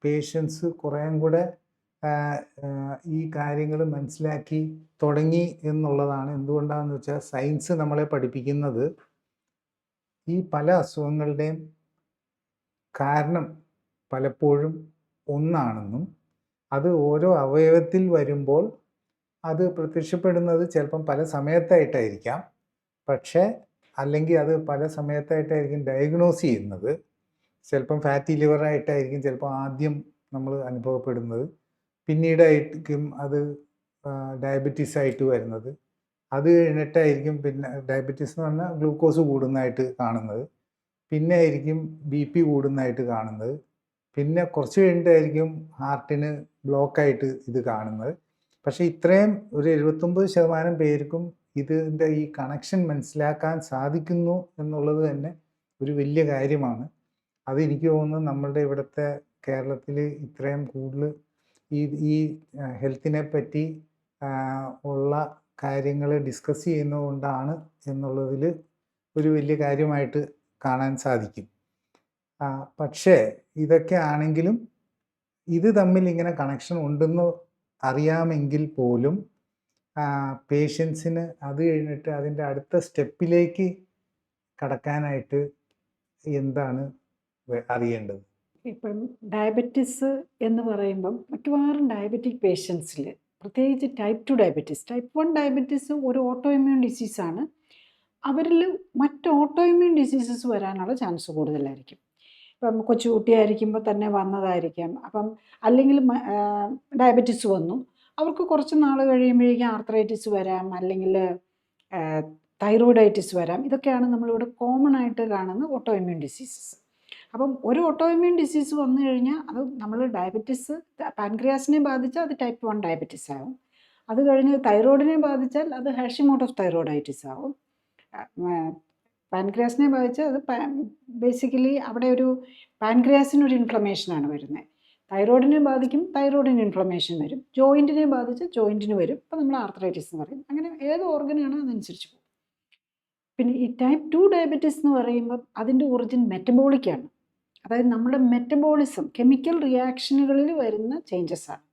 Patients കുറേയും കൂടെ ഈ കാര്യങ്ങൾ മനസ്സിലാക്കി തുടങ്ങി എന്നുള്ളതാണ്. എന്തുകൊണ്ടാണെന്ന് വെച്ചാൽ സയൻസ് നമ്മളെ പഠിപ്പിക്കുന്നത് ഈ പല അസുഖങ്ങളുടെയും കാരണം പലപ്പോഴും ഒന്നാണെന്നും അത് ഓരോ അവയവത്തിൽ വരുമ്പോൾ അത് പ്രത്യക്ഷപ്പെടുന്നത് ചിലപ്പം പല സമയത്തായിട്ടായിരിക്കാം, പക്ഷേ അല്ലെങ്കിൽ അത് പല സമയത്തായിട്ടായിരിക്കും ഡയഗ്നോസ് ചെയ്യുന്നത്. ചിലപ്പം ഫാറ്റി ലിവറായിട്ടായിരിക്കും ചിലപ്പോൾ ആദ്യം നമ്മൾ അനുഭവപ്പെടുന്നത്, പിന്നീടായിരിക്കും അത് ഡയബറ്റീസ് ആയിട്ട് വരുന്നത്, അത് കഴിഞ്ഞിട്ടായിരിക്കും പിന്നെ ഡയബറ്റീസ് എന്ന് പറഞ്ഞാൽ ഗ്ലൂക്കോസ് കൂടുന്നതായിട്ട് കാണുന്നത്, പിന്നെ ആയിരിക്കും BP കൂടുന്നതായിട്ട് കാണുന്നത്, പിന്നെ കുറച്ച് കഴിഞ്ഞിട്ടായിരിക്കും ഹാർട്ടിന് ബ്ലോക്കായിട്ട് ഇത് കാണുന്നത്. പക്ഷേ ഇത്രയും ഒരു 79% പേർക്കും ഇതിൻ്റെ ഈ കണക്ഷൻ മനസ്സിലാക്കാൻ സാധിക്കുന്നു എന്നുള്ളത് തന്നെ ഒരു വലിയ കാര്യമാണ്. അതെനിക്ക് തോന്നുന്നു നമ്മളുടെ ഇവിടുത്തെ കേരളത്തിൽ ഇത്രയും കൂടുതൽ ഈ ഹെൽത്തിനെ പറ്റി ഉള്ള കാര്യങ്ങൾ ഡിസ്കസ് ചെയ്യുന്നതുകൊണ്ടാണ് എന്നുള്ളതിൽ ഒരു വലിയ കാര്യമായിട്ട് കാണാൻ സാധിക്കും. പക്ഷേ ഇതൊക്കെ ആണെങ്കിലും ഇത് തമ്മിൽ ഇങ്ങനെ കണക്ഷൻ ഉണ്ടെന്ന് അറിയാമെങ്കിൽ പോലും പേഷ്യൻസിന് അത് കഴിഞ്ഞിട്ട് അതിൻ്റെ അടുത്ത സ്റ്റെപ്പിലേക്ക് കടക്കാനായിട്ട് എന്താണ് അറിയേണ്ടത്? ഇപ്പം ഡയബറ്റിസ് എന്ന് പറയുമ്പം മിക്കവാറും ഡയബറ്റിക് പേഷ്യൻസിൽ, പ്രത്യേകിച്ച് ടൈപ്പ് 2 ഡയബറ്റീസ്, ടൈപ്പ് 1 ഡയബറ്റീസ് ഒരു ഓട്ടോ ഇമ്മ്യൂൺ ഡിസീസാണ്. അവരിൽ മറ്റ് ഓട്ടോ ഇമ്മ്യൂൺ ഡിസീസസ് വരാനുള്ള ചാൻസ് കൂടുതലായിരിക്കും. ഇപ്പം കൊച്ചുകുട്ടിയായിരിക്കുമ്പോൾ തന്നെ വന്നതായിരിക്കാം. അപ്പം അല്ലെങ്കിൽ ഡയബറ്റിസ് വന്നു, അവർക്ക് കുറച്ച് നാൾ കഴിയുമ്പോഴേക്കും ആർത്രൈറ്റിസ് വരാം, അല്ലെങ്കിൽ തൈറോയിഡൈറ്റിസ് വരാം. ഇതൊക്കെയാണ് നമ്മളിവിടെ കോമൺ ആയിട്ട് കാണുന്ന ഓട്ടോ ഇമ്മ്യൂൺ ഡിസീസസ്. അപ്പം ഒരു ഓട്ടോ ഇമ്മ്യൂൺ ഡിസീസ് വന്നു കഴിഞ്ഞാൽ അത് നമ്മൾ ഡയബറ്റിസ് പാൻക്രിയാസിനെ ബാധിച്ചാൽ അത് ടൈപ്പ് 1 ഡയബറ്റിസ് ആവും. അത് കഴിഞ്ഞ് തൈറോയിഡിനെ ബാധിച്ചാൽ അത് ഹാഷിമോട്ടോസ് തൈറോയിഡൈറ്റിസ് ആവും. പാൻക്രിയാസിനെ ബാധിച്ചാൽ അത് ബേസിക്കലി അവിടെ ഒരു പാൻക്രിയാസിനൊരു ഇൻഫ്ലമേഷനാണ് വരുന്നത്. തൈറോയിഡിനെ ബാധിക്കും, തൈറോയിഡിന് ഇൻഫ്ലമേഷൻ വരും. ജോയിൻറ്റിനെ ബാധിച്ച് ജോയിൻറ്റിന് വരും, അപ്പോൾ നമ്മൾ ആർത്രൈറ്റിസ് എന്ന് പറയും. അങ്ങനെ ഏത് ഓർഗനാണ് അതനുസരിച്ച് പോകും. പിന്നെ ഈ ടൈപ്പ് 2 ഡയബറ്റീസ് എന്ന് പറയുമ്പോൾ അതിൻ്റെ ഒറിജിൻ മെറ്റബോളിക്കാണ്. അതായത് നമ്മുടെ മെറ്റബോളിസം, കെമിക്കൽ റിയാക്ഷനുകളിൽ വരുന്ന ചേഞ്ചസ് ആണ്.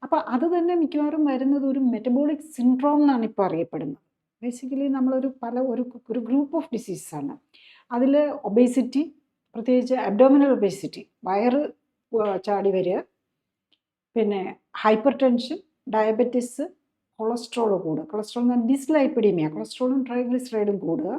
അപ്പോൾ അത് തന്നെ മിക്കവാറും വരുന്നത് ഒരു മെറ്റബോളിക് സിൻഡ്രോം എന്നാണ് ഇപ്പോൾ അറിയപ്പെടുന്നത്. ബേസിക്കലി നമ്മളൊരു ഒരു ഗ്രൂപ്പ് ഓഫ് ഡിസീസാണ്. അതിൽ ഒബേസിറ്റി, പ്രത്യേകിച്ച് അബ്ഡോമിനൽ ഒബേസിറ്റി, വയറ് ചാടി വരിക, പിന്നെ ഹൈപ്പർ ടെൻഷൻ, ഡയബറ്റിസ്, കൊളസ്ട്രോൾ കൂടുക. കൊളസ്ട്രോൾ എന്ന് പറഞ്ഞാൽ ഡിസ്ലൈപ്പിഡീമിയ, കൊളസ്ട്രോളും ട്രൈഗ്ലിസറൈഡും കൂടുക.